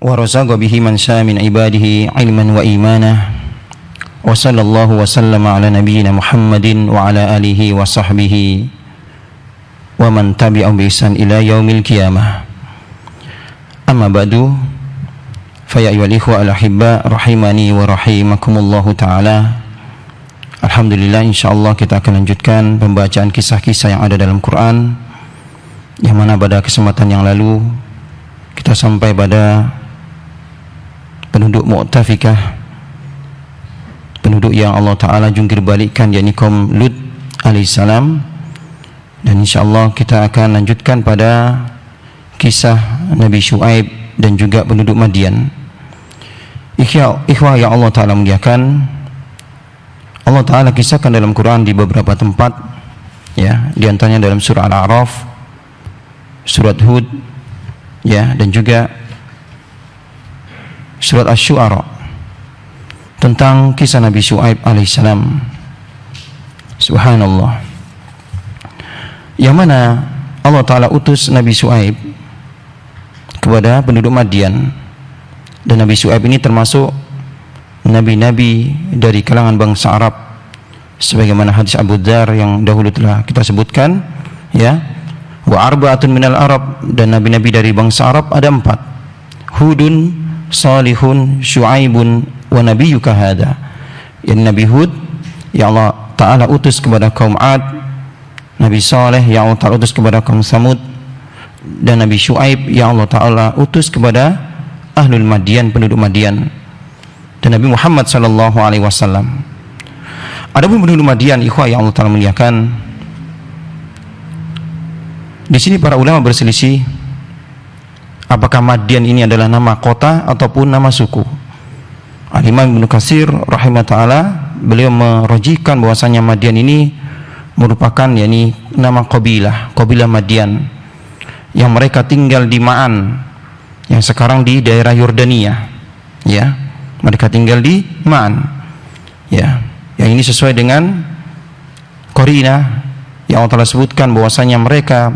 ورزق به من شاء من عباده علما وإيمانا وصلى الله وسلم على نبينا محمد وعلى آله وصحبه ومن تبعهم بإحسان إلى يوم القيامة أما بعد فيا أيها الإخوة الأحباء rahimani wa rahimakumullah ta'ala. Alhamdulillah, insyaallah kita akan lanjutkan pembacaan kisah-kisah yang ada dalam Quran, yang mana pada kesempatan yang lalu kita sampai pada penduduk Mu'tafikah, penduduk yang Allah Ta'ala jungkir balikkan, yakni kaum Lut alaihissalam. Dan insyaallah kita akan lanjutkan pada kisah Nabi Syuaib dan juga penduduk Madian. Ikhwah yang Allah Ta'ala muliakan, Allah Ta'ala kisahkan dalam Quran di beberapa tempat, ya, di antaranya dalam surah Al-A'raf, surat Hud, ya, dan juga surat Asy-Syu'ara tentang kisah Nabi Syuaib alaihissalam. Subhanallah, yang mana Allah Ta'ala utus Nabi Syuaib kepada penduduk Madian, dan Nabi Syuaib ini termasuk nabi-nabi dari kalangan bangsa Arab, sebagaimana hadis Abu Dzar yang dahulu telah kita sebutkan, ya. Wa arba'atun minal Arab, dan nabi-nabi dari bangsa Arab ada 4. Hudun, Salihun, Syuaibun, wa nabiyyuka hada. Yang Nabi Hud yang Allah Ta'ala utus kepada kaum Ad, Nabi Saleh yang Allah Ta'ala utus kepada kaum Samud, dan Nabi Syuaib yang Allah Ta'ala utus kepada Ahlul Madian, penduduk Madian, dan Nabi Muhammad sallallahu alaihi wasallam. Adapun penduduk Madian, ikhwah yang Allah Ta'ala muliakan, di sini para ulama berselisih apakah Madian ini adalah nama kota ataupun nama suku. Al-Imam Ibnu Katsir rahimahullah ta'ala, beliau merojihkan bahwasanya Madian ini merupakan yakni nama qabilah Madian yang mereka tinggal di Ma'an yang sekarang di daerah Yordania, ya. Mereka tinggal di Ma'an, ya. Yang ini sesuai dengan qarinah yang Allah telah sebutkan bahwasanya mereka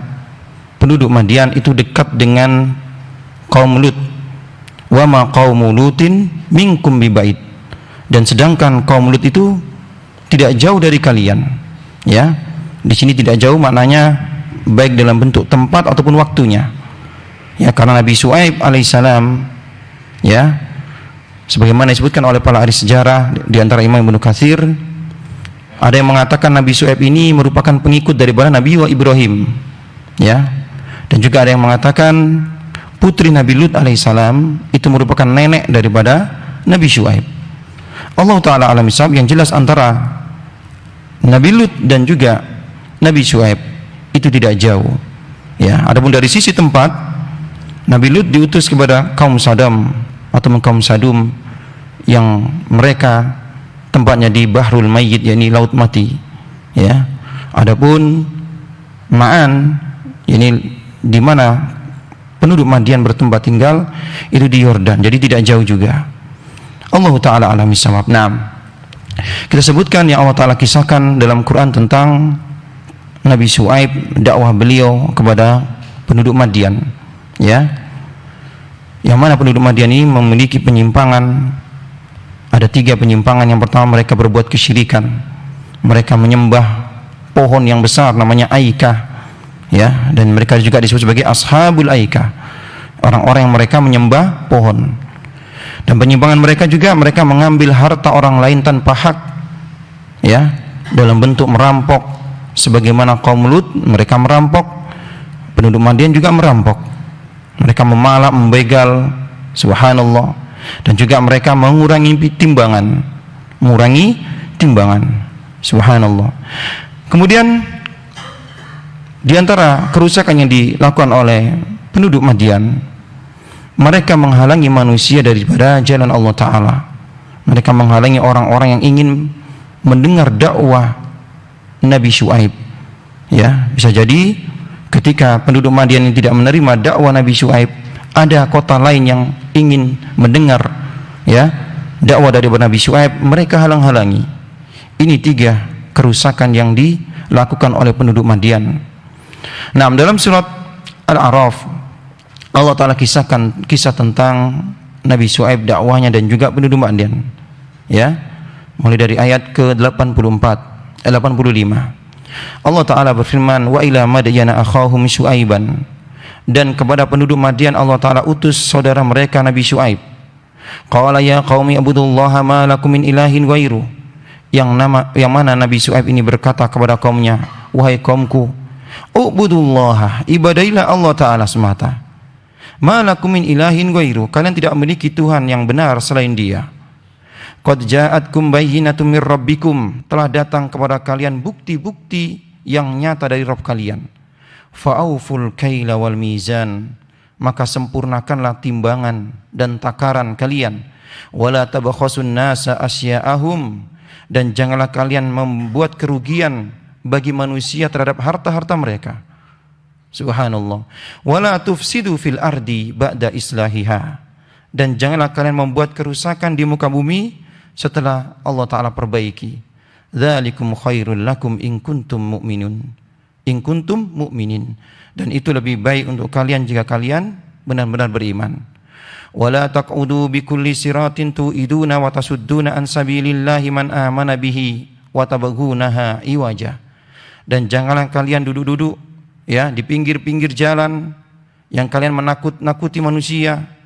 penduduk Madian itu dekat dengan kaum Lut. Wa ma qaumu Lutin minkum bibait, dan sedangkan kaum Lut itu tidak jauh dari kalian, ya. Di sini tidak jauh maknanya baik dalam bentuk tempat ataupun waktunya, ya, karena Nabi Syuaib alaihissalam, ya, sebagaimana disebutkan oleh para ahli sejarah, di antara Imam Ibnu Katsir, ada yang mengatakan Nabi Syuaib ini merupakan pengikut daripada Nabi Ibrahim, ya. Dan juga ada yang mengatakan putri Nabi Lut alaihissalam itu merupakan nenek daripada Nabi Syuaib. Allah Ta'ala alam ishab, yang jelas antara Nabi Lut dan juga Nabi Syuaib itu tidak jauh, ya. Adapun dari sisi tempat, Nabi Lut diutus kepada kaum Sadam atau kaum Sadum yang mereka tempatnya di Bahrul Mayyit, yakni laut mati, ya. Adapun Ma'an, yakni di mana penduduk Madian bertempat tinggal, itu di Yordan, jadi tidak jauh juga. Allah Ta'ala alam bisawab. Nah, kita sebutkan yang Allah Ta'ala kisahkan dalam Quran tentang Nabi Syuaib, dakwah beliau kepada penduduk Madian, ya. Yang mana penduduk Madian ini memiliki penyimpangan. Ada 3 penyimpangan. Yang pertama, mereka berbuat kesyirikan. Mereka menyembah pohon yang besar namanya Aikah, ya, dan mereka juga disebut sebagai ashabul Aikah, orang-orang yang mereka menyembah pohon. Dan penyimpangan mereka juga, mereka mengambil harta orang lain tanpa hak, ya, dalam bentuk merampok, sebagaimana kaum Lut mereka merampok, penduduk Madian juga merampok. Mereka memalak, membegal, subhanallah. Dan juga mereka mengurangi timbangan, subhanallah. Kemudian di antara kerusakan yang dilakukan oleh penduduk Madian, mereka menghalangi manusia daripada jalan Allah Ta'ala. Mereka menghalangi orang-orang yang ingin mendengar dakwah Nabi Syuaib, ya. Bisa jadi ketika penduduk Madian yang tidak menerima dakwah Nabi Syuaib, ada kota lain yang ingin mendengar, ya, dakwah dari Nabi Syuaib, mereka halang-halangi. Ini 3 kerusakan yang dilakukan oleh penduduk Madian. Nah, dalam surat Al-A'raf Allah Ta'ala kisahkan kisah tentang Nabi Syuaib, dakwahnya dan juga penduduk Madian. Ya, mulai dari ayat ke-85. Allah Ta'ala berfirman, wa ila madyana akhahum Syuaiban, dan kepada penduduk Madian Allah Ta'ala utus saudara mereka Nabi Syuaib. Qala ya qaumi ibudullaha ma lakum min ilahin ghairu, yang mana Nabi Syuaib ini berkata kepada kaumnya, wahai kaumku, ubudullaha, ibadailah Allah Ta'ala semata. Ma lakum min ilahin ghairu, kalian tidak memiliki Tuhan yang benar selain Dia. Qad ja'atkum bayyinatun mir rabbikum, telah datang kepada kalian bukti-bukti yang nyata dari Rabb kalian. Fa'auful kaila wal mizan, maka sempurnakanlah timbangan dan takaran kalian. Wala tabakhasun nasa asya'ahum, dan janganlah kalian membuat kerugian bagi manusia terhadap harta-harta mereka. Subhanallah. Wala tufsidu fil ardi ba'da islahiha, dan janganlah kalian membuat kerusakan di muka bumi setelah Allah Ta'ala perbaiki. Dzalikum khairul lakum in kuntum mu'minun, in kuntum mu'minin, dan itu lebih baik untuk kalian jika kalian benar-benar beriman. Wala taq'udu bikulli siratin tu'iduna wa tasudduna an sabilillahi man amana bihi wa tabghunaha iwaja, dan janganlah kalian duduk-duduk ya di pinggir-pinggir jalan yang kalian menakut-nakuti manusia.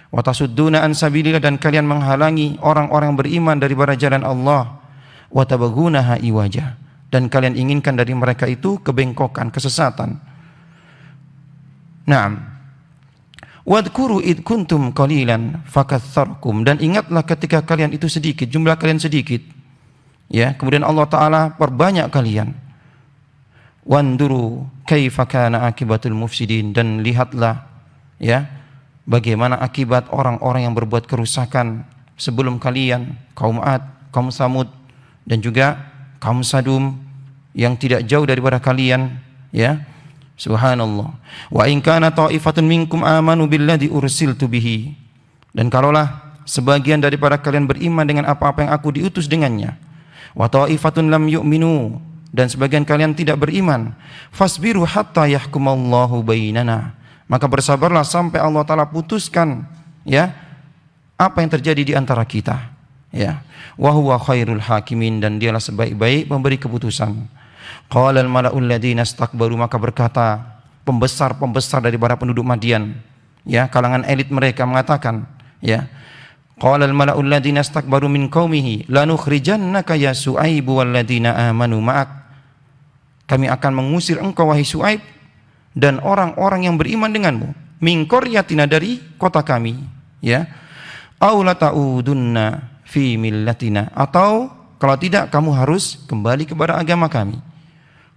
Wa tasudduna an sabilillah, dan kalian menghalangi orang-orang beriman daripada jalan Allah. Wa tabghunaha iwaja, dan kalian inginkan dari mereka itu kebengkokan, kesesatan. Naam. Wadhkuru id kuntum qalilan fakatsarkum, dan ingatlah ketika kalian itu sedikit, jumlah kalian sedikit. Ya, kemudian Allah Ta'ala perbanyak kalian. Wanduru kaifa kana akibatul mufsidin, dan lihatlah ya bagaimana akibat orang-orang yang berbuat kerusakan sebelum kalian, kaum Ad, kaum Samud, dan juga kaum Sadum yang tidak jauh daripada kalian, ya. Subhanallah. Wa in kana ta'ifatun minkum amanu billadzi ursiltu bihi, dan kalaulah sebagian daripada kalian beriman dengan apa-apa yang aku diutus dengannya, wa ta'ifatun lam yu'minu, dan sebagian kalian tidak beriman, fasbiru hatta yahkumallahu bainana, maka bersabarlah sampai Allah Ta'ala putuskan ya apa yang terjadi di antara kita, ya. Wa huwa khairul hakimin, dan dialah sebaik-baik pemberi keputusan. Qala al mala'ul ladzina istakbaru, maka berkata pembesar-pembesar daripada penduduk Madian, ya, kalangan elit mereka mengatakan, ya, qala al mala'ul ladzina istakbaru min qaumihi lanukhrijannaka ya Syuaib wal ladzina amanu ma'ak, kami akan mengusir engkau wahai Syuaib dan orang-orang yang beriman denganmu, min qaryatina, dari kota kami, ya, aw la ta'udunna fi millatina, atau kalau tidak kamu harus kembali kepada agama kami.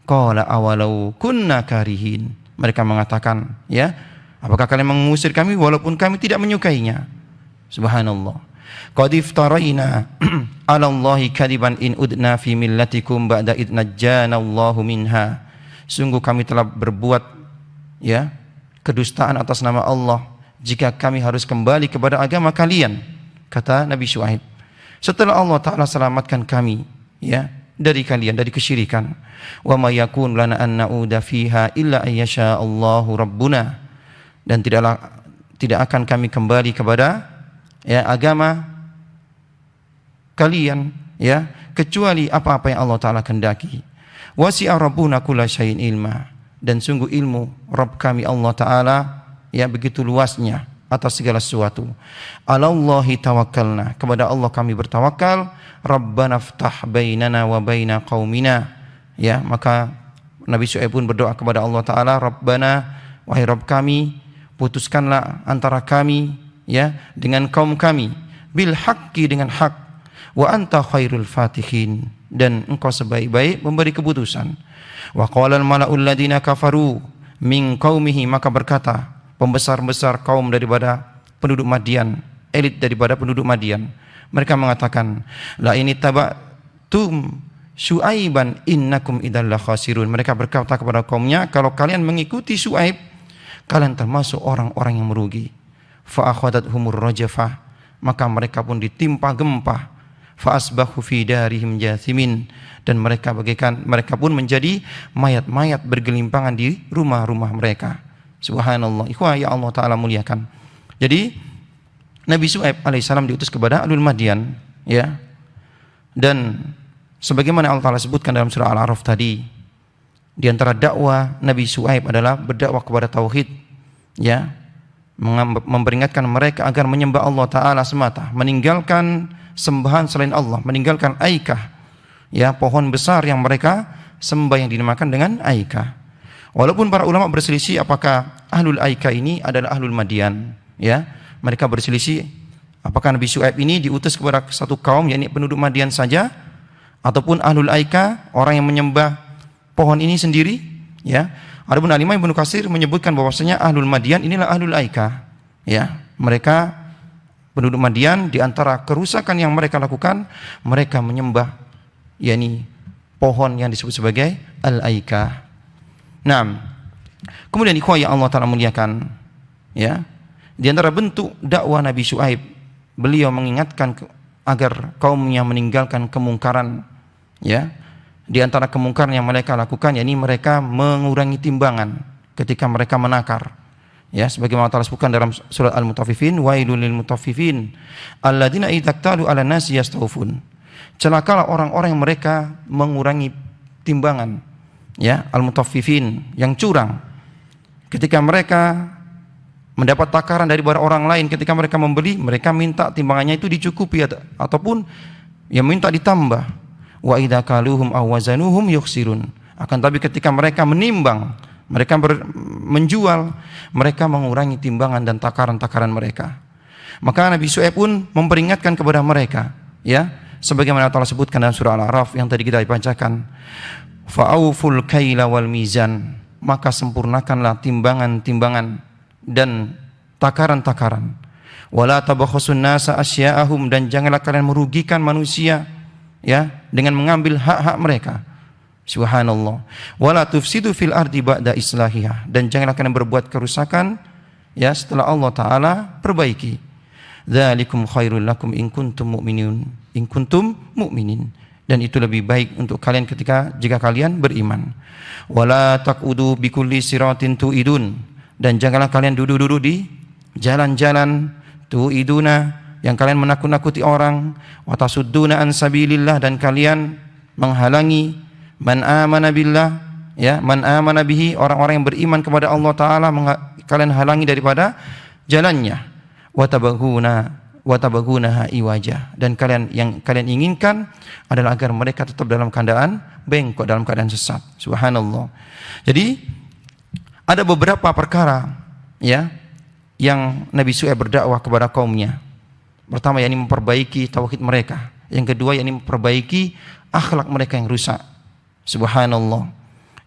Qala awalau kunna karihin, mereka mengatakan, ya, apakah kalian mengusir kami walaupun kami tidak menyukainya? Subhanallah. Qad iftaraina 'ala Allahi kadiban in udna fi millatikum ba'da id najjana Allahu minha, sungguh kami telah berbuat ya kedustaan atas nama Allah jika kami harus kembali kepada agama kalian, kata Nabi Syuaib, setelah Allah Ta'ala selamatkan kami ya dari kalian, dari kesyirikan. Wa ma yakun lana an na'uda fiha illa ayyasha Allahu rabbuna, dan tidak akan kami kembali kepada ya agama kalian ya kecuali apa-apa yang Allah Ta'ala kehendaki. Wasi'a rabbuna kulla syai'in ilma, dan sungguh ilmu Rabb kami Allah Ta'ala ya begitu luasnya atas segala sesuatu. Alallahi tawakkalna, kepada Allah kami bertawakal. Rabbana ftah bainana wa baina qaumina, ya, maka Nabi Syuaib pun berdoa kepada Allah Ta'ala, Rabbana, wahai Rabb kami, putuskanlah antara kami ya dengan kaum kami, bil haqqi, dengan hak, wa anta khairul fatihin, dan engkau sebaik-baik memberi keputusan. Wa qala al mala'ul ladzina kafaru min qaumihi, maka berkata pembesar-besar kaum daripada penduduk Madian, elit daripada penduduk Madian, mereka mengatakan, la ini tabatum Syuaiban innakum idzal khasirun, mereka berkata kepada kaumnya, kalau kalian mengikuti Syuaib, kalian termasuk orang-orang yang merugi. Fa akhadathumur rajafah, maka mereka pun ditimpa gempa. Fa asbahu fi darihim jathimin, dan mereka pun menjadi mayat-mayat bergelimpangan di rumah-rumah mereka. Subhanallah. Ikhwah ya Allah Ta'ala muliakan. Jadi Nabi Syuaib alaihissalam diutus kepada Ahlul Madyan, ya. Dan sebagaimana Allah Ta'ala sebutkan dalam surah Al-A'raf tadi, di antara dakwah Nabi Syuaib adalah berdakwah kepada tauhid, ya, memperingatkan mereka agar menyembah Allah Ta'ala semata, meninggalkan sembahan selain Allah, meninggalkan Aikah, ya, pohon besar yang mereka sembah yang dinamakan dengan Aikah. Walaupun para ulama berselisih apakah Ahlul Aikah ini adalah Ahlul Madyan, ya. Mereka berselisih apakah Nabi Syuaib ini diutus kepada satu kaum, yakni penduduk Madyan saja, ataupun Ahlul Aikah, orang yang menyembah pohon ini sendiri, ya. Adapun Al-Imam Ibnu Katsir menyebutkan bahwasanya Ahlul Madyan inilah Ahlul Aikah, ya. Mereka penduduk Madyan, di antara kerusakan yang mereka lakukan, mereka menyembah yakni pohon yang disebut sebagai Al-Aikah. Nah, kemudian ikhwah yang Allah Ta'ala muliakan, ya, di antara bentuk dakwah Nabi Syuaib, beliau mengingatkan agar kaumnya meninggalkan kemungkaran, ya. Di antara kemungkaran yang mereka lakukan, yakni mereka mengurangi timbangan ketika mereka menakar, ya, sebagaimana Allah sebutkan dalam surat Al-Mutaffifin, wailul lil mutaffifin alladzina idza iktalu 'alan nasi yastawfun. Celakalah orang-orang yang mereka mengurangi timbangan, ya, al-mutaffifin, yang curang. Ketika mereka mendapat takaran dari orang lain, ketika mereka membeli, mereka minta timbangannya itu dicukupi ataupun yang minta ditambah. Wa idza kaluhum aw wazanuhum yukhsirun. Akan tapi ketika mereka menimbang, mereka menjual, mereka mengurangi timbangan dan takaran-takaran mereka. Maka Nabi Syuaib pun memperingatkan kepada mereka, ya, sebagaimana Allah sebutkan dalam surah Al-A'raf yang tadi kita bacakan, fa'auful kaila wal mizan, maka sempurnakanlah timbangan-timbangan dan takaran-takaran. Wala tabakhasun nasa asya'ahum, dan janganlah kalian merugikan manusia, ya, dengan mengambil hak-hak mereka. Subhanallah. Wala tufsidu fil ardi ba'da islahiha, dan janganlah kalian berbuat kerusakan, ya, setelah Allah Ta'ala perbaiki. Dzalikum khairul lakum in kuntum mu'minin, dan itu lebih baik untuk kalian jika kalian beriman. Wala taqudu bikulli siratin tu'idun, dan janganlah kalian duduk-duduk di jalan-jalan tu'iduna, yang kalian menakut-nakuti orang, wa tasudduna an sabilillah, dan kalian menghalangi man amana billah, ya, man amana bihi, orang-orang yang beriman kepada Allah Ta'ala, kalian halangi daripada jalannya. Wa tabaghunaha iwaja, dan yang kalian inginkan adalah agar mereka tetap dalam keadaan bengkok, dalam keadaan sesat. Subhanallah. Jadi ada beberapa perkara, ya, yang Nabi Syuaib berdakwah kepada kaumnya. Pertama, yakni memperbaiki tauhid mereka. Yang kedua, yakni memperbaiki akhlak mereka yang rusak. Subhanallah.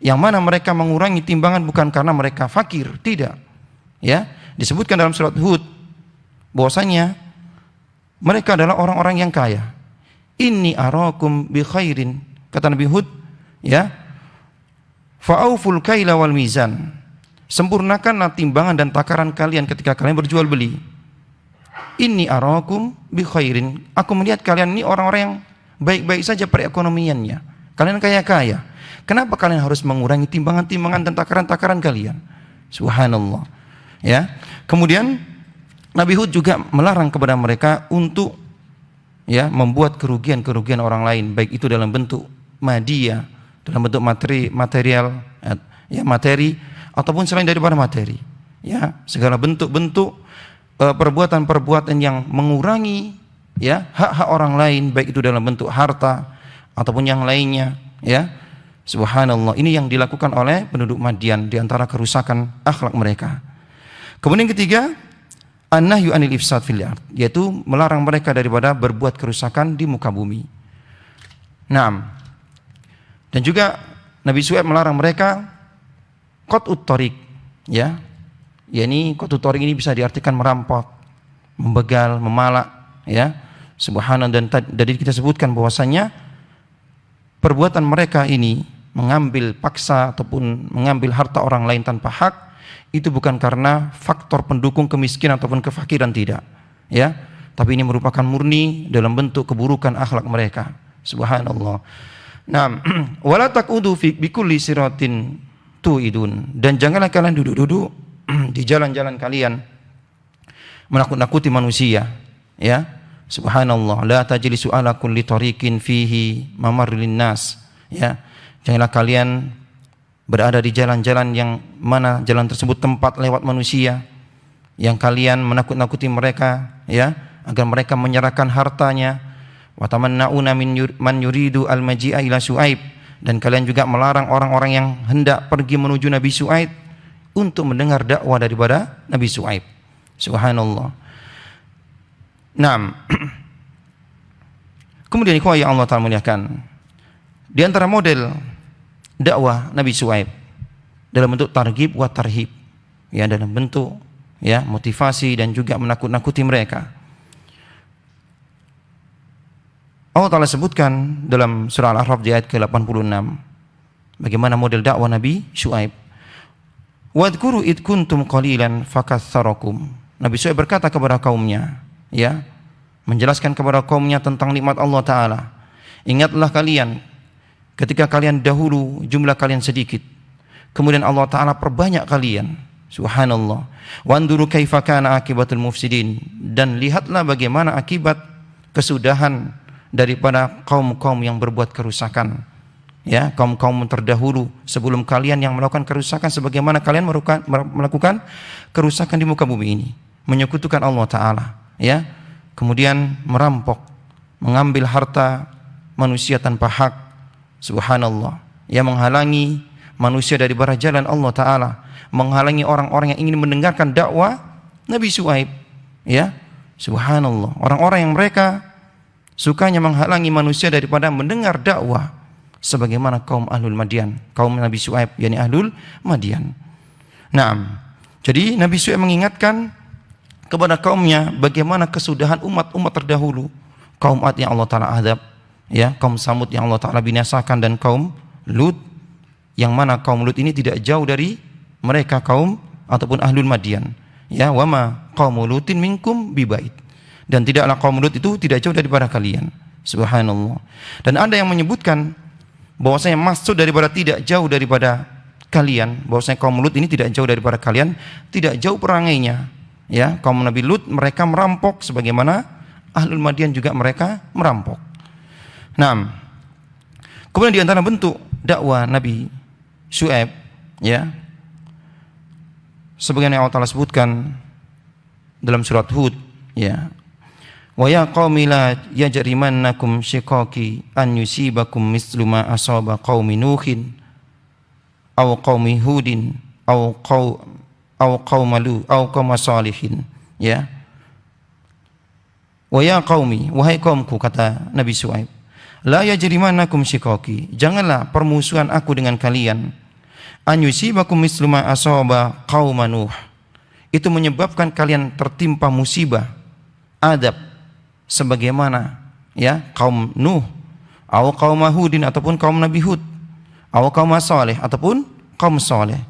Yang mana mereka mengurangi timbangan bukan karena mereka fakir, tidak. Ya, disebutkan dalam surat Hud bahwasanya mereka adalah orang-orang yang kaya. Inni arakum bi khairin, kata Nabi Hud, ya. Fa'auful kaila wal mizan, sempurnakanlah timbangan dan takaran kalian ketika kalian berjual beli. Inni arakum bi khairin, aku melihat kalian ini orang-orang yang baik-baik saja perekonomiannya. Kalian kaya-kaya. Kenapa kalian harus mengurangi timbangan-timbangan dan takaran-takaran kalian? Subhanallah. Ya. Kemudian Nabi Hud juga melarang kepada mereka untuk, ya, membuat kerugian-kerugian orang lain, baik itu dalam bentuk madiyah, dalam bentuk material, ya, materi, ataupun selain daripada materi, ya, segala bentuk-bentuk perbuatan-perbuatan yang mengurangi, ya, hak-hak orang lain, baik itu dalam bentuk harta ataupun yang lainnya, ya. Subhanallah. Ini yang dilakukan oleh penduduk Madyan di antara kerusakan akhlak mereka. Kemudian ketiga, an-nahyu anil ifsad fil ard, yaitu melarang mereka daripada berbuat kerusakan di muka bumi. Naam. Dan juga Nabi Syuaib melarang mereka qat'ut thariq, ya. Yakni qat'ut thariq ini bisa diartikan merampok, membegal, memalak, ya. Subhanallah. Dan tadi kita sebutkan bahwasanya perbuatan mereka ini mengambil paksa ataupun mengambil harta orang lain tanpa hak, itu bukan karena faktor pendukung kemiskinan ataupun kefakiran, tidak, ya, tapi ini merupakan murni dalam bentuk keburukan akhlak mereka. Subhanallah. Nah, wala taqudu fi bikulli siratin tu'idun, dan janganlah kalian duduk-duduk di jalan-jalan kalian menakut-nakuti manusia, ya. Subhanallah, la tajlisu ala kulli tariqin fihi mamarrilin nas, ya. Janganlah kalian berada di jalan-jalan yang mana jalan tersebut tempat lewat manusia, yang kalian menakut-nakuti mereka, ya, agar mereka menyerahkan hartanya. Wa tamanna'una man yuridu al-maji'a ila Syuaib, dan kalian juga melarang orang-orang yang hendak pergi menuju Nabi Syuaib untuk mendengar dakwah daripada Nabi Syuaib. Subhanallah. Naam. Kemudian ikhwah yang Allah Ta'ala muliakan, di antara model dakwah Nabi Syuaib dalam bentuk targhib wa tarhib, ya, dalam bentuk, ya, motivasi dan juga menakut-nakuti mereka. Allah Ta'ala sebutkan dalam surah Al-A'raf di ayat ke-86 bagaimana model dakwah Nabi Syuaib. Wadhkuru id kuntum qalilan fakatsarakum. Nabi Syuaib berkata kepada kaumnya, ya, menjelaskan kepada kaumnya tentang nikmat Allah Ta'ala. Ingatlah kalian ketika kalian dahulu jumlah kalian sedikit, kemudian Allah Ta'ala perbanyak kalian. Subhanallah. Wanduru kaifa kana akibatul mufsidin, dan lihatlah bagaimana akibat kesudahan daripada kaum-kaum yang berbuat kerusakan, ya, kaum-kaum terdahulu sebelum kalian yang melakukan kerusakan sebagaimana kalian melakukan kerusakan di muka bumi ini, menyekutukan Allah Ta'ala, ya, kemudian merampok, mengambil harta manusia tanpa hak. Subhanallah, ya, menghalangi manusia dari bara jalan Allah Ta'ala, menghalangi orang-orang yang ingin mendengarkan dakwah Nabi Syuaib, ya. Subhanallah, orang-orang yang mereka sukanya menghalangi manusia daripada mendengar dakwah sebagaimana kaum Ahlul Madian, kaum Nabi Syuaib, yakni Ahlul Madian. Naam. Jadi Nabi Syuaib mengingatkan kepada kaumnya bagaimana kesudahan umat-umat terdahulu, kaum Ad yang Allah Ta'ala adab, ya, kaum Samud yang Allah Ta'ala binasakan, dan kaum Lut, yang mana kaum Lut ini tidak jauh dari mereka kaum ataupun Ahlul Madian, ya, wama qaumu Lutin minkum bibait, dan tidaklah kaum Lut itu tidak jauh daripada kalian. Subhanallah. Dan ada yang menyebutkan bahwasanya maksud daripada tidak jauh daripada kalian, bahwasanya kaum Lut ini tidak jauh daripada kalian, tidak jauh perangainya, ya. Kaum Nabi Lut mereka merampok sebagaimana Ahlul Madian juga mereka merampok. Nah, kemudian di antara bentuk dakwah Nabi Syuaib, ya, sebagaimana Allah Ta'ala sebutkan dalam surat Hud, ya, wa ya qaumi la yajrimannakum shiqaqi an yusibakum mislu ma asaba qaumi nuhin aw qaumi hudin aw qaum lu aw qaum salihin, ya. Wa ya qaumi, wahai kaumku, kata Nabi Syuaib, la yajrimannakum shiqaqi, janganlah permusuhan aku dengan kalian, an yusibakum mislu ma asaba qaum nuh, itu menyebabkan kalian tertimpa musibah, adab sebagaimana, ya, kaum Nuh, atau kaum Hudin ataupun kaum Nabi Hud, atau kaum Saleh ataupun kaum Saleh.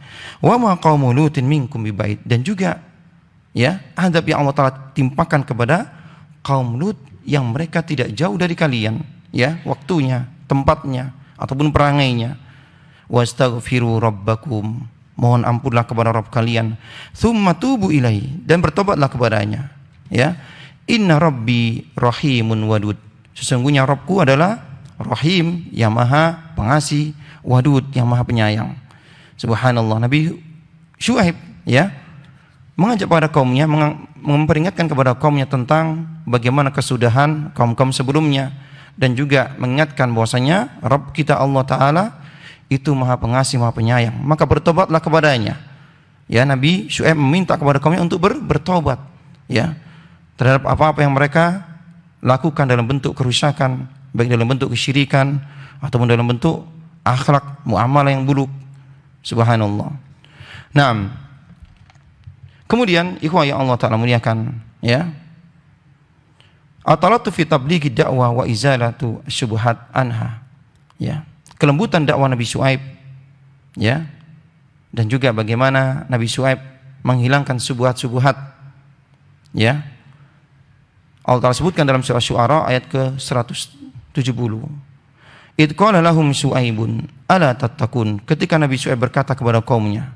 Wa ma qaum Lutin minkum bibait, dan juga, ya, adab yang Allah Ta'ala timpakan kepada kaum Lut yang mereka tidak jauh dari kalian, ya, waktunya, tempatnya ataupun perangainya. Wastaghfiru rabbakum, mohon ampunlah kepada Rabb kalian, tsumma tubu ilaihi, dan bertobatlah kepadanya, ya. Inna rabbi rahimun wadud, sesungguhnya Rabbku adalah rahim, yang maha pengasih, wadud, yang maha penyayang. Subhanallah. Nabi Syuaib, ya, mengajak pada kaumnya, memperingatkan kepada kaumnya tentang bagaimana kesudahan kaum-kaum sebelumnya, dan juga mengingatkan bahwasanya Rabb kita Allah Ta'ala itu maha pengasih, maha penyayang, maka bertobatlah kepadanya, ya. Nabi Syuaib meminta kepada kaumnya untuk bertobat, ya, terhadap apa-apa yang mereka lakukan dalam bentuk kerusakan, baik dalam bentuk kesyirikan ataupun dalam bentuk akhlak muamalah yang buruk. Subhanallah. Naam. Kemudian ikhwah yang Allah Ta'ala muliakan, ya, atalatu fi tablighi da'wah wa izalatu syubhat anha, ya, kelembutan dakwah Nabi Syuaib, ya, dan juga bagaimana Nabi Syuaib menghilangkan subuhat-subuhat, ya. Allah Ta'ala sebutkan dalam surah Syu'ara ayat ke-170. Idh qala lahum Syu'aibun ala tattaqun, ketika Nabi Syuaib berkata kepada kaumnya,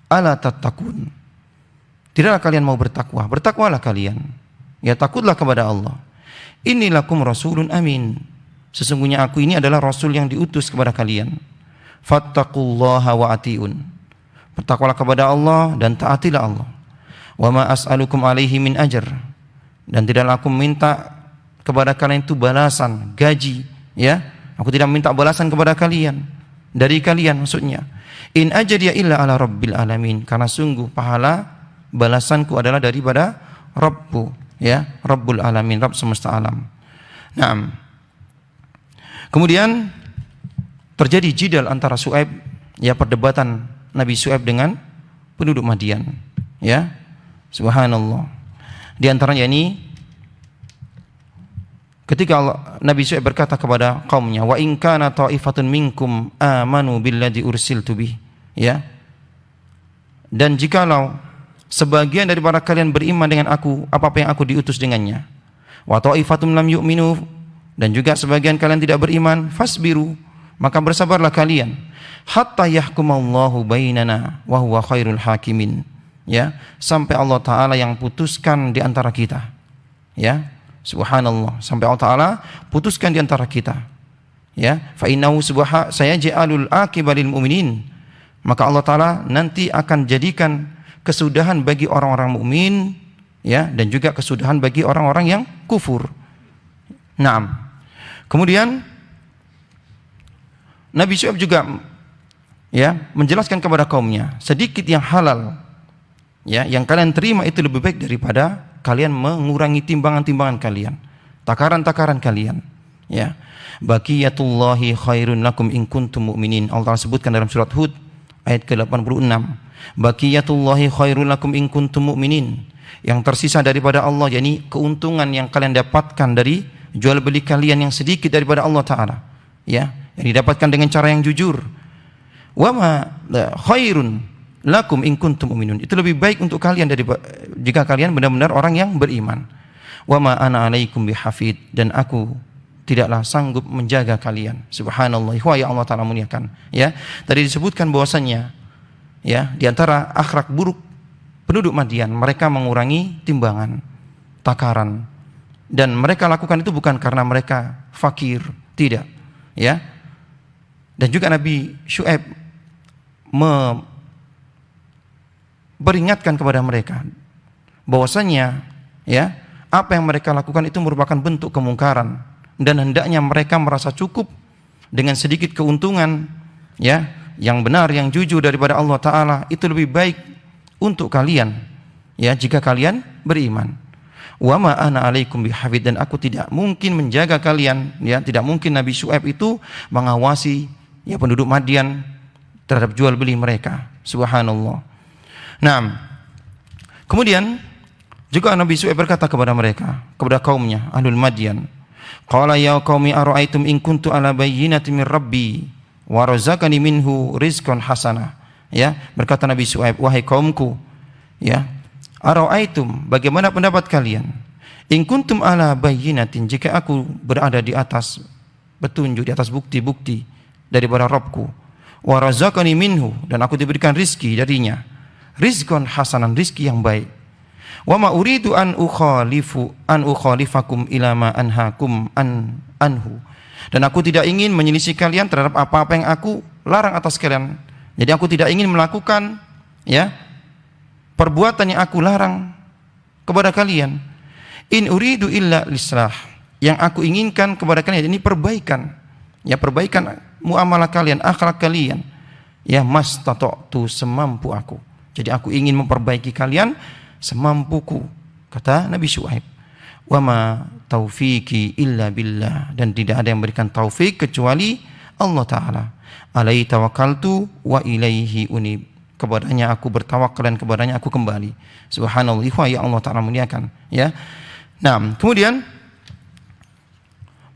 ala tattaqun, Tidaklah kalian mau bertakwa, bertakwalah kalian. Ya, takutlah kepada Allah. Innilakum rasulun amin. Sesungguhnya aku ini adalah rasul yang diutus kepada kalian. Fattaqullaha wa atiun. Bertakwalah kepada Allah dan taatilah Allah. Wa ma as'alukum alaihi min ajr. Dan tidaklah aku minta kepada kalian itu balasan, gaji, ya. Aku tidak minta balasan kepada kalian, dari kalian maksudnya. In ajriya illa ala rabbil alamin. Karena sungguh pahala balasanku adalah daripada Rabbku, ya, Rabbul alamin, Rabb semesta alam. Naam. Kemudian terjadi jidal antara Syuaib, ya, perdebatan Nabi Syuaib dengan penduduk Madian, ya. Subhanallah. Di antaranya ini ketika Nabi Syuaib berkata kepada kaumnya, wa in kana ta'ifatun minkum amanu billadzi ursiltu bih, ya. Dan jikalau sebagian daripada kalian beriman dengan aku, apa yang aku diutus dengannya, wa ta'ifatum lam yu'minu, dan juga sebagian kalian tidak beriman, fasbiru, maka bersabarlah kalian, hatta yahkumallahu bainana wa huwa khairul hakimin, ya, sampai Allah Ta'ala yang putuskan di antara kita, ya. Subhanallah, sampai Allah Ta'ala putuskan di antara kita, ya. Fa innahu sayaj'alul aqibata lil mu'minin, maka Allah Ta'ala nanti akan jadikan kesudahan bagi orang-orang mukmin, ya, dan juga kesudahan bagi orang-orang yang kufur. Naam. Kemudian Nabi Syuaib juga, ya, menjelaskan kepada kaumnya, sedikit yang halal, ya, yang kalian terima itu lebih baik daripada kalian mengurangi timbangan-timbangan kalian, takaran-takaran kalian, ya. Baqiyatullahi khairun lakum in kuntum mu'minin. Allah sebutkan dalam surat Hud ayat ke-86. Baqiyatullahi khairul lakum in kuntum mu'minin. Yang tersisa daripada Allah, yakni keuntungan yang kalian dapatkan dari jual beli kalian yang sedikit daripada Allah Ta'ala, ya, yang didapatkan dengan cara yang jujur. Wa ma khairun lakum in kuntum mu'minun. Itu lebih baik untuk kalian jika kalian benar-benar orang yang beriman. Wa ma ana alaikum bihafid. Dan aku tidaklah sanggup menjaga kalian. Subhanallah. Ya Allah Ta'ala muliakan, ya. Tadi disebutkan bahwasannya, ya, di antara akhlak buruk penduduk Madian, mereka mengurangi timbangan, takaran, dan mereka lakukan itu bukan karena mereka fakir, tidak, ya. Dan juga Nabi Syuaib memperingatkan kepada mereka bahwasanya, ya, apa yang mereka lakukan itu merupakan bentuk kemungkaran, dan hendaknya mereka merasa cukup dengan sedikit keuntungan, ya, yang benar, yang jujur daripada Allah Ta'ala. Itu lebih baik untuk kalian, ya, jika kalian beriman. Wa ma ana alaikum bihafid. Dan aku tidak mungkin menjaga kalian, ya, tidak mungkin Nabi Syuaib itu mengawasi, ya, penduduk Madian terhadap jual beli mereka. Subhanallah. Nah, kemudian juga Nabi Syuaib berkata kepada mereka, kepada kaumnya, Ahlul Madian, qala ya qaumi ara'aitum in kuntu ala bayyinatin min rabbi wa razaqani minhu rizqan hasanah. Ya, berkata Nabi Syuaib, wahai kaumku, ya, ara'aitum, bagaimana pendapat kalian, in kuntum ala bayyinatin, jika aku berada di atas petunjuk, di atas bukti-bukti daripada Rabbku, wa razaqani minhu, dan aku diberikan rizki darinya, rizqan hasanan, rizki yang baik, wa ma uridu an ukhalifakum ila ma anhaakum anhu, dan aku tidak ingin menyelisih kalian terhadap apa-apa yang aku larang atas kalian. Jadi aku tidak ingin melakukan, ya, perbuatan yang aku larang kepada kalian. In uridu illa lislah, yang aku inginkan kepada kalian ini perbaikan, ya, perbaikan muamalah kalian, akhlak kalian, ya, mastata'tu, semampu aku. Jadi aku ingin memperbaiki kalian semampuku, kata Nabi Syuaib. Wa ma taufiqi illa billah, dan tidak ada yang memberikan taufik kecuali Allah Ta'ala. Alaihi tawakkaltu wa ilaihi unib, kepadanya aku bertawakal dan kepadanya aku kembali. Subhanallah. Ya Allah Ta'ala muliakan, ya. Nah, kemudian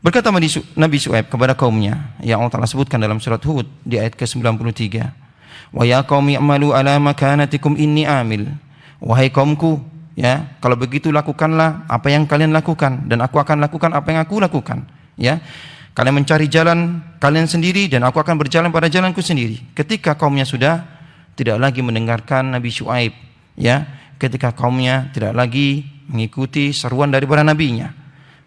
berkata Nabi Syuaib kepada kaumnya, yang Allah Ta'ala sebutkan dalam surat Hud di ayat ke-93, wa ya qaumi a'malu ala makanatikum inni amil. Wahai kaumku, ya, kalau begitu lakukanlah apa yang kalian lakukan, dan aku akan lakukan apa yang aku lakukan, ya. Kalian mencari jalan kalian sendiri, dan aku akan berjalan pada jalanku sendiri. Ketika kaumnya sudah tidak lagi mendengarkan Nabi Syuaib, ya, ketika kaumnya tidak lagi mengikuti seruan daripada nabinya.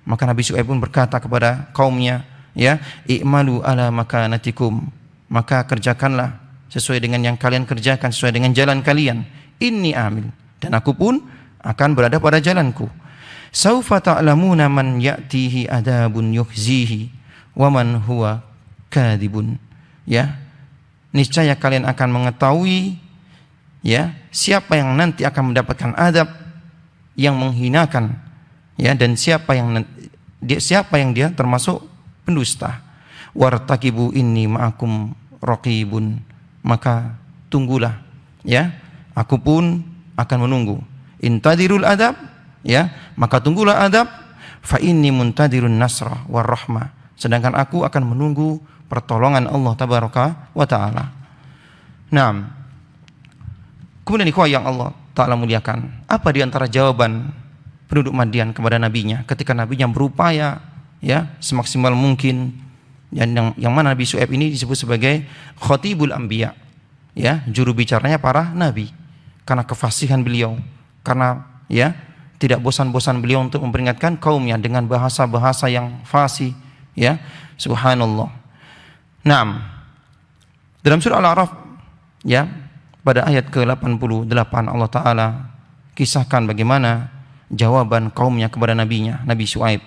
Maka Nabi Syuaib pun berkata kepada kaumnya, ya, i'malu ala makanatikum, maka kerjakanlah sesuai dengan yang kalian kerjakan, sesuai dengan jalan kalian. Inni amil, dan aku pun akan berada pada jalanku. Saufa ta'lamuna man ya'tihi adabun yukhzihi wa man huwa kadhibun. Ya, niscaya kalian akan mengetahui, ya, siapa yang nanti akan mendapatkan adab yang menghinakan, ya, dan siapa yang dia termasuk pendusta. Wartaqibu inni ma'akum raqibun, maka tunggulah, ya, aku pun akan menunggu. Intadirul adab, ya, maka tunggulah adab. Fa inni muntadirun nasra war rahmah, sedangkan aku akan menunggu pertolongan Allah tabaraka wa taala. Naam. Kemudian ikhwah yang Allah taala muliakan, apa di antara jawaban penduduk Madian kepada nabinya ketika nabinya berupaya, ya, semaksimal mungkin, dan yang mana Nabi Syuaib ini disebut sebagai khatibul anbiya, ya, juru bicaranya para nabi, karena kefasihan beliau, karena, ya, tidak bosan-bosan beliau untuk memperingatkan kaumnya dengan bahasa-bahasa yang fasih, ya, subhanallah. Naam. Dalam surah Al-A'raf, ya, pada ayat ke-88 Allah Ta'ala kisahkan bagaimana jawaban kaumnya kepada nabinya, Nabi Syuaib.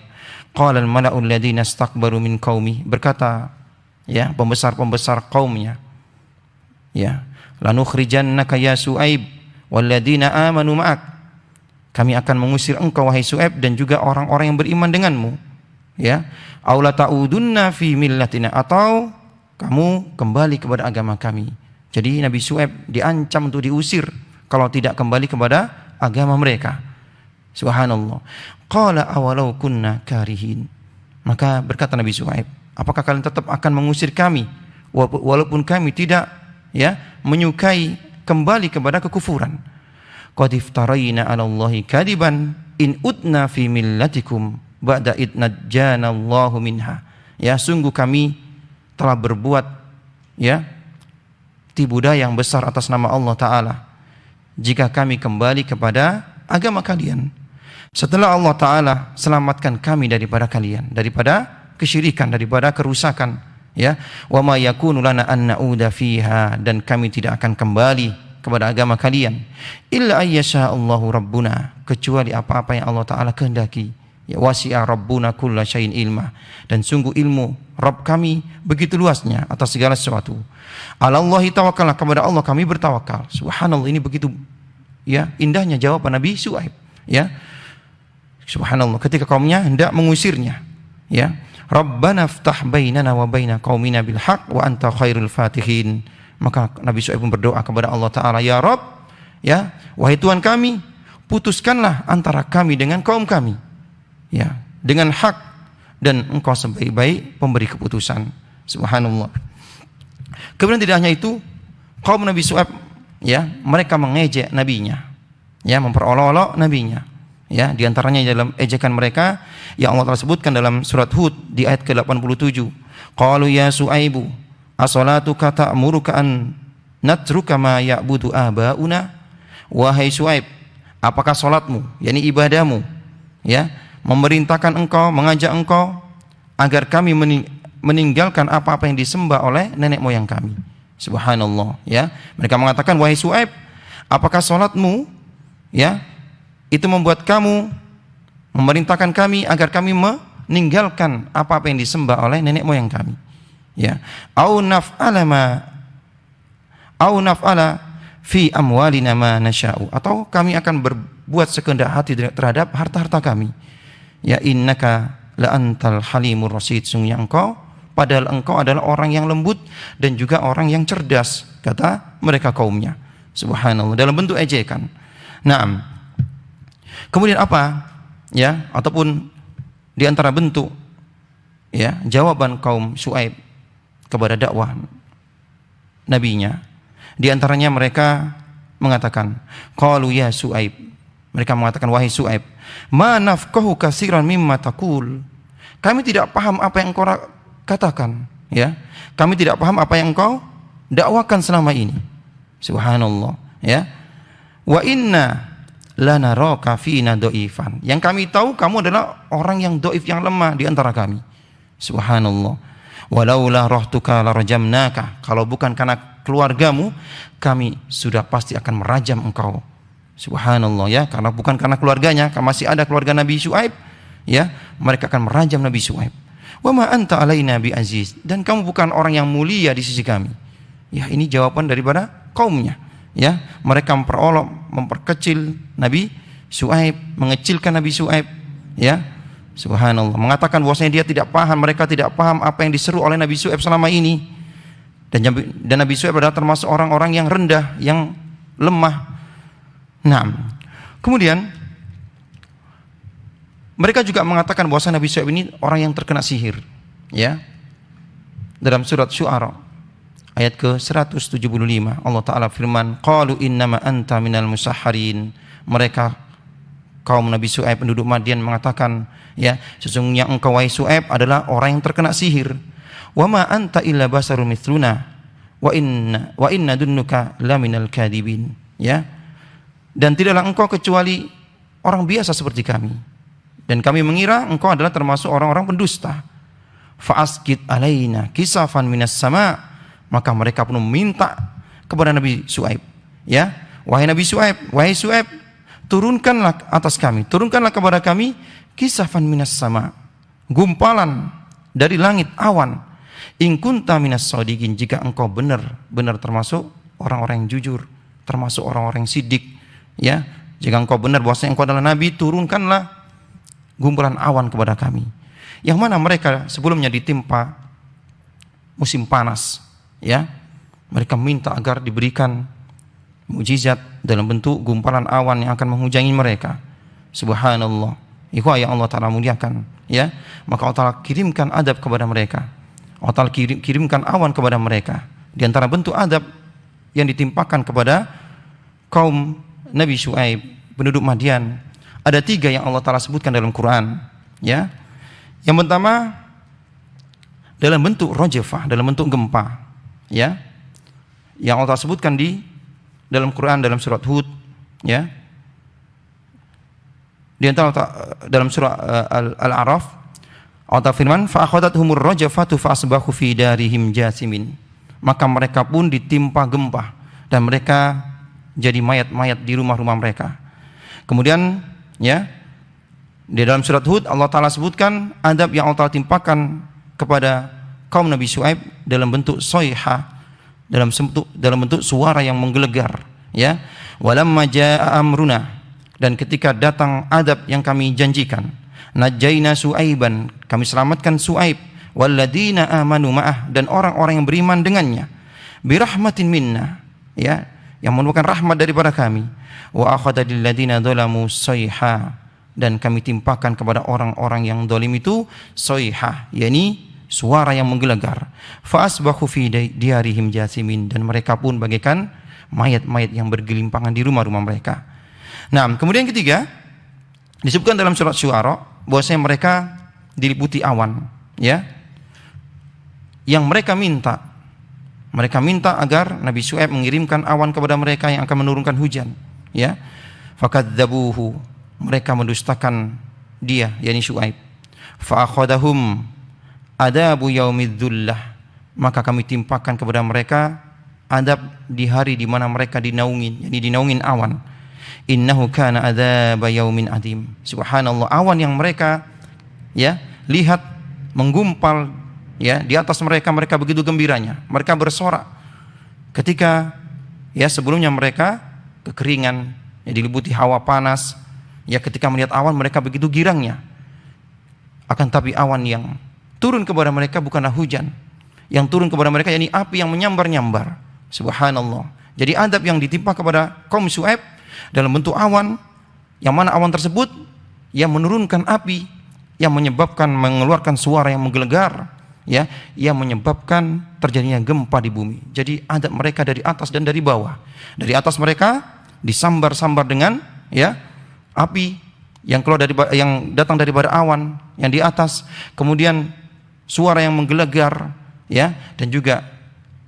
Qala al-mala'ul ladzina istakbaru min qaumi, berkata, ya, pembesar-pembesar kaumnya, ya, lanukhrijannaka ya Syuaib wal ladzina amanu ma'ak, kami akan mengusir engkau wahai Syuaib dan juga orang-orang yang beriman denganmu, ya, aw la ta'udunna fi millatina, atau kamu kembali kepada agama kami. Jadi Nabi Syuaib diancam untuk diusir kalau tidak kembali kepada agama mereka. Subhanallah. Qala awalau kunna karihin, maka berkata Nabi Syuaib, apakah kalian tetap akan mengusir kami walaupun kami tidak, ya, menyukai kembali kepada kekufuran. Qad iftarayna 'ala Allahi kadiban in utna fi millatikum ba'da id najjana Allahu minha. Ya, sungguh kami telah berbuat, ya, tipu daya yang besar atas nama Allah Ta'ala jika kami kembali kepada agama kalian setelah Allah Ta'ala selamatkan kami daripada kalian, daripada kesyirikan, daripada kerusakan, ya. Wa ma yakunu lana an na'uda fiha, dan kami tidak akan kembali kepada agama kalian illa ayyasha Allahu rabbuna, kecuali apa-apa yang Allah Ta'ala kehendaki. Ya, wasi'a rabbuna kulla syai'in ilma, dan sungguh ilmu Rabb kami begitu luasnya atas segala sesuatu. Alallahi tawakkalna, kepada Allah kami bertawakal. Subhanallah, ini begitu, ya, indahnya jawaban Nabi Syuaib, ya. Subhanallah, ketika kaumnya hendak mengusirnya, ya. Rabbana ftah bainana wa baina qaumina bil haqq wa anta khairul fatihin. Maka Nabi Syuaib pun berdoa kepada Allah Ta'ala, ya Rabb, ya, wahai Tuhan kami, putuskanlah antara kami dengan kaum kami, ya, dengan hak, dan engkau sebaik-baik pemberi keputusan. Subhanallah. Kemudian tidak hanya itu, kaum Nabi Syuaib, ya, mereka mengejek nabinya, ya, memperolok-olok nabinya, ya. Di antaranya dalam ejekan mereka yang Allah telah sebutkan dalam surat Hud di ayat ke-87. Qalu ya Syuaibu as-salatuka ta'muruka an natruka ma ya'budu abauna. Wahai Syuaib, apakah salatmu, yakni ibadahmu, ya, memerintahkan engkau, mengajak engkau agar kami meninggalkan apa-apa yang disembah oleh nenek moyang kami. Subhanallah, ya. Mereka mengatakan, wahai Syuaib, apakah salatmu, ya, itu membuat kamu memerintahkan kami agar kami meninggalkan apa-apa yang disembah oleh nenek moyang kami, ya. Au naf'ala fi amwalina ma nasya'u, atau kami akan berbuat sekehendak hati terhadap harta-harta kami. Ya, innaka la antal halimur rasyid, sungguhnya engkau, padahal engkau adalah orang yang lembut dan juga orang yang cerdas, kata mereka kaumnya. Subhanallah, dalam bentuk ejekan. Naam. Kemudian apa, ya, ataupun di antara bentuk, ya, jawaban kaum Syuaib kepada dakwah nabinya, di antaranya mereka mengatakan, qalu ya Syuaib, mereka mengatakan, wahai Syuaib, ma nafqahu katsiran mimma taqul, kami tidak paham apa yang engkau katakan, ya, kami tidak paham apa yang engkau dakwakan selama ini. Subhanallah, ya. Wa inna lanaraka fina dhaifan. Yang kami tahu kamu adalah orang yang dhaif, yang lemah di antara kami. Subhanallah. Walaula rahtuka larajamnaka. Kalau bukan karena keluargamu, kami sudah pasti akan merajam engkau. Subhanallah, ya, karena bukan karena keluarganya, karena masih ada keluarga Nabi Syuaib, ya, mereka akan merajam Nabi Syuaib. Wa ma anta alaina bi aziz, dan kamu bukan orang yang mulia di sisi kami. Ya, ini jawaban daripada kaumnya. Ya, mereka memperkecil Nabi Syuaib, mengecilkan Nabi Syuaib, ya. Subhanallah, mengatakan bahwasanya dia tidak paham, mereka tidak paham apa yang diseru oleh Nabi Syuaib selama ini. Dan Nabi Syuaib adalah termasuk orang-orang yang rendah, yang lemah. Nah, kemudian mereka juga mengatakan bahwa Nabi Syuaib ini orang yang terkena sihir, ya. Dalam surat Syu'ara ayat ke-175 Allah Ta'ala firman, qalu innama anta minal musahharin. Mereka kaum Nabi Syuaib penduduk Madian mengatakan, ya, sesungguhnya engkau wahai Syuaib adalah orang yang terkena sihir. Wa ma anta illa basarun mithluna wa inna dunnuka laminal kadibin, ya. Dan tidaklah engkau kecuali orang biasa seperti kami, dan kami mengira engkau adalah termasuk orang-orang pendusta. Fa'asqit alaina kisafan minas sama. Maka mereka pun meminta kepada Nabi Syuaib, ya, wahai Nabi Syuaib, wahai Syuaib, turunkanlah atas kami, turunkanlah kepada kami kisafan minas sama, gumpalan dari langit, awan. In kunta minas shadiqin, jika engkau benar-benar termasuk orang-orang yang jujur, termasuk orang-orang yang sidik, ya, jika engkau benar bahwasanya engkau adalah nabi, turunkanlah gumpalan awan kepada kami. Yang mana mereka sebelumnya ditimpa musim panas, ya, mereka minta agar diberikan mukjizat dalam bentuk gumpalan awan yang akan menghujani mereka. Subhanallah, ikhwah yang Allah Ta'ala muliakan, ya, maka Allah Ta'ala kirimkan adab kepada mereka. Allah Ta'ala kirimkan awan kepada mereka. Di antara bentuk adab yang ditimpakan kepada kaum Nabi Syuaib, penduduk Madian, ada 3 yang Allah Ta'ala sebutkan dalam Quran, ya. Yang pertama dalam bentuk rajafah, dalam bentuk gempa, ya, yang Allah Ta'ala sebutkan di dalam Quran dalam surat Hud, ya. Di antara dalam surah Al-A'raf Allah Ta'ala firman, fa akhadathumur rajafatu fa asbahu fi darihim jasimin. Maka mereka pun ditimpa gempa dan mereka jadi mayat-mayat di rumah-rumah mereka. Kemudian, ya, di dalam surat Hud Allah Ta'ala sebutkan adab yang Allah Ta'ala timpakan kepada kaum Nabi Syuaib dalam bentuk soyha, dalam bentuk suara yang menggelegar, ya. Walamma jaa amruna, dan ketika datang adab yang kami janjikan, najjayna Syuaiban, kami selamatkan Syuaib, walladzina amanu ma'ah, dan orang-orang yang beriman dengannya, birahmatin minna, ya, yang merupakan rahmat daripada kami, wa akhadhal ladzina dzalamu sayha, dan kami timpakan kepada orang-orang yang zalim itu sayha, yakni suara yang menggelegar. Fa asbahu fi diyarihim jasimin, dan mereka pun bagaikan mayat-mayat yang bergelimpangan di rumah-rumah mereka. Nah, kemudian ketiga disebutkan dalam surat Syu'ara bahwasanya mereka diliputi awan, ya, yang mereka minta agar Nabi Syuaib mengirimkan awan kepada mereka yang akan menurunkan hujan, ya. Fakadzabuhu, mereka mendustakan dia, yakni Syuaib. Fa akhadahum adabu yaumidzullah, maka kami timpakan kepada mereka adab di hari di mana mereka dinaungin, yakni dinaungin awan. Innahu kana adzaba yaumin adim. Subhanallah, awan yang mereka, ya, lihat menggumpal, ya, di atas mereka, mereka begitu gembiranya, mereka bersorak ketika, ya, sebelumnya mereka kekeringan, ya, diliputi hawa panas, ya, ketika melihat awan mereka begitu girangnya. Akan tapi awan yang turun kepada mereka bukanlah hujan, yang turun kepada mereka yakni api yang menyambar-nyambar. Subhanallah. Jadi adab yang ditimpa kepada kaum Syuaib dalam bentuk awan, yang mana awan tersebut yang menurunkan api, yang menyebabkan mengeluarkan suara yang menggelegar, ya, yang menyebabkan terjadinya gempa di bumi. Jadi adab mereka dari atas dan dari bawah. Dari atas mereka disambar-sambar dengan, ya, api yang keluar dari, yang datang daripada awan yang di atas, kemudian suara yang menggelegar, ya, dan juga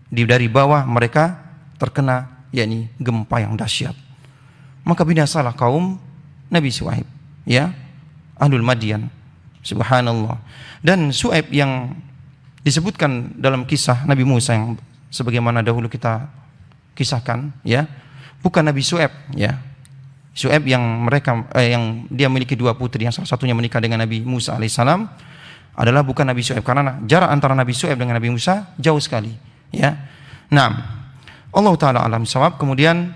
dari bawah mereka terkena, yakni gempa yang dahsyat. maka binasalah kaum Nabi Syuaib, ya, Ahlul Madyan. Subhanallah. Dan Syuaib yang disebutkan dalam kisah Nabi Musa yang sebagaimana dahulu kita kisahkan, ya, bukan Nabi Syuaib, ya. Syuaib yang yang dia memiliki dua putri, yang salah satunya menikah dengan Nabi Musa alaihissalam, adalah bukan Nabi Syuaib, karena jarak antara Nabi Syuaib dengan Nabi Musa jauh sekali, ya. Nah, Allah Ta'ala alam sawab. Kemudian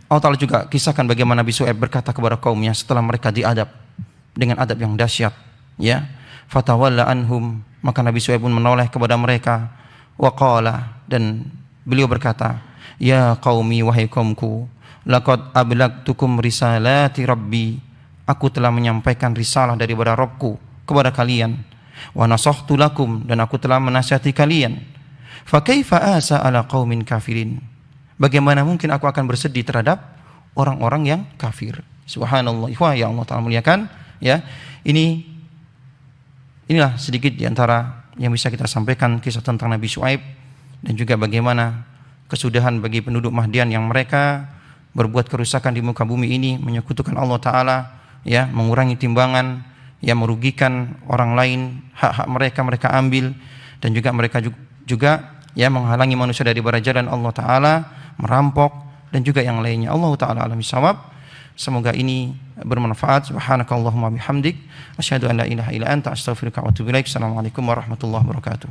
Allah Ta'ala juga kisahkan bagaimana Nabi Syuaib berkata kepada kaumnya setelah mereka diadab dengan adab yang dahsyat, ya. Fatawalla anhum, maka Nabi Syuaib pun menoleh kepada mereka. Wa qala, dan beliau berkata, ya qaumi, wahai kaumku, laqad ablagtukum risalati rabbi, aku telah menyampaikan risalah daripada Rabbku kepada kalian. Wa nasahtu lakum, dan aku telah menasihati kalian. Fa kaifa asa ala qaumin kafirin, bagaimana mungkin aku akan bersedih terhadap orang-orang yang kafir. Subhanallah. Ya Allah Ta'ala muliakan, ya. Inilah sedikit di antara yang bisa kita sampaikan kisah tentang Nabi Syuaib, dan juga bagaimana kesudahan bagi penduduk Madian yang mereka berbuat kerusakan di muka bumi ini, menyekutukan Allah Ta'ala, ya, mengurangi timbangan, ya, merugikan orang lain, hak-hak mereka ambil, dan juga mereka juga ya menghalangi manusia dari jalan Allah Ta'ala, merampok, dan juga yang lainnya. Allah Ta'ala alam bisawab. Semoga ini bermanfaat. Subhanakallahumma bihamdik, asyhadu an la ilaha illa anta, astaghfiruka wa atubu ilaik. Assalamualaikum warahmatullahi wabarakatuh.